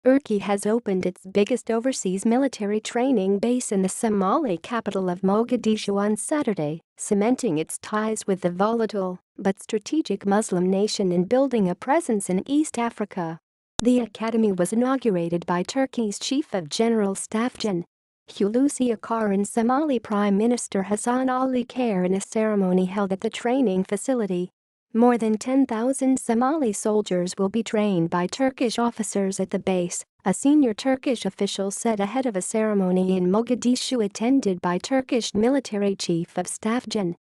Urkey has opened its biggest overseas military training base in the Somali capital of Mogadishu on Saturday, cementing its ties with the volatile but strategic Muslim nation and building a presence in East Africa. The academy was inaugurated by Turkey's Chief of General Staff Gen. Hulusi Akar and Somali Prime Minister Hassan Khaire in a ceremony held at the training facility. More than 10,000 Somali soldiers will be trained by Turkish officers at the base, a senior Turkish official said ahead of a ceremony in Mogadishu attended by Turkish Military Chief of Staff Gen.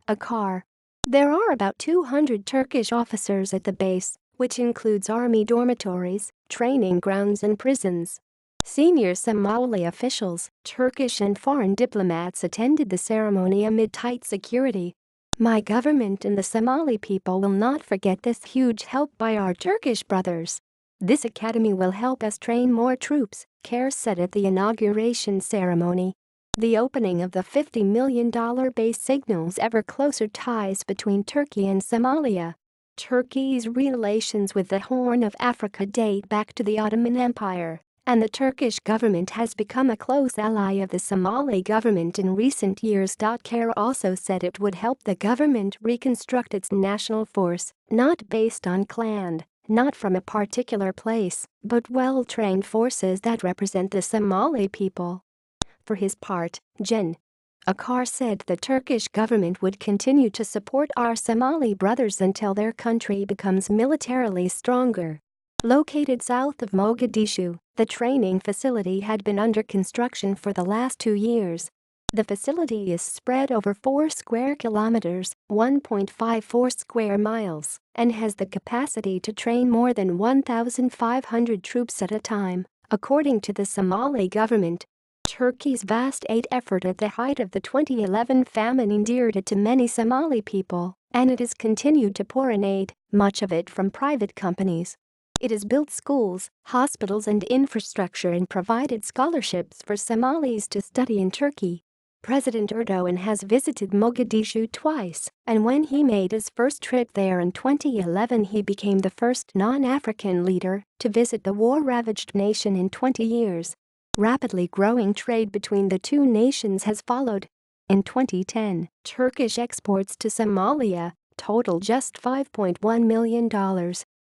Akar. There are about 200 Turkish officers at the base, which includes army dormitories, training grounds and prisons. Senior Somali officials, Turkish and foreign diplomats attended the ceremony amid tight security. "My government and the Somali people will not forget this huge help by our Turkish brothers. This academy will help us train more troops," Khaire said at the inauguration ceremony. The opening of the $50 million base signals ever closer ties between Turkey and Somalia. Turkey's relations with the Horn of Africa date back to the Ottoman Empire, and the Turkish government has become a close ally of the Somali government in recent years. Khaire also said it would help the government reconstruct its national force, not based on clan, not from a particular place, but well-trained forces that represent the Somali people. For his part, Gen. Akar said the Turkish government would continue to support our Somali brothers until their country becomes militarily stronger. Located south of Mogadishu, the training facility had been under construction for the last 2 years. The facility is spread over 4 square kilometers, 1.54 square miles, and has the capacity to train more than 1,500 troops at a time, according to the Somali government. Turkey's vast aid effort at the height of the 2011 famine endeared it to many Somali people, and it has continued to pour in aid, much of it from private companies. It has built schools, hospitals and infrastructure and provided scholarships for Somalis to study in Turkey. President Erdogan has visited Mogadishu twice, and when he made his first trip there in 2011 he became the first non-African leader to visit the war-ravaged nation in 20 years. Rapidly growing trade between the two nations has followed. In 2010, Turkish exports to Somalia totaled just $5.1 million.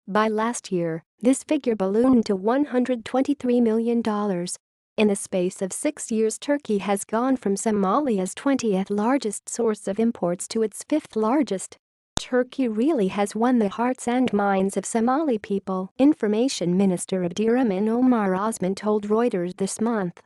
By last year, this figure ballooned to $123 million. In the space of 6 years, Turkey has gone from Somalia's 20th largest source of imports to its 5th largest. Turkey really has won the hearts and minds of Somali people, Information Minister Abdirahman Omar Osman told Reuters this month.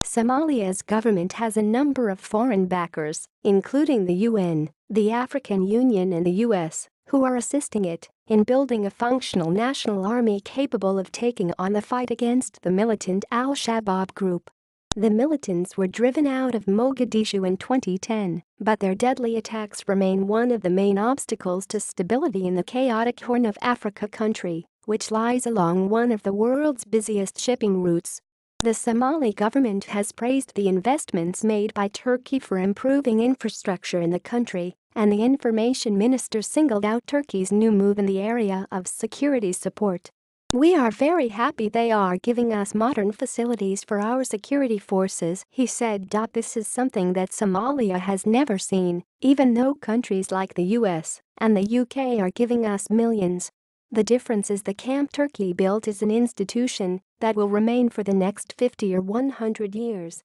Somalia's government has a number of foreign backers, including the UN, the African Union and the US, who are assisting it in building a functional national army capable of taking on the fight against the militant Al-Shabaab group. The militants were driven out of Mogadishu in 2010, but their deadly attacks remain one of the main obstacles to stability in the chaotic Horn of Africa country, which lies along one of the world's busiest shipping routes. The Somali government has praised the investments made by Turkey for improving infrastructure in the country, and the information minister singled out Turkey's new move in the area of security support. "We are very happy they are giving us modern facilities for our security forces," he said. "This is something that Somalia has never seen, even though countries like the US and the UK are giving us millions. The difference is the camp Turkey built is an institution that will remain for the next 50 or 100 years.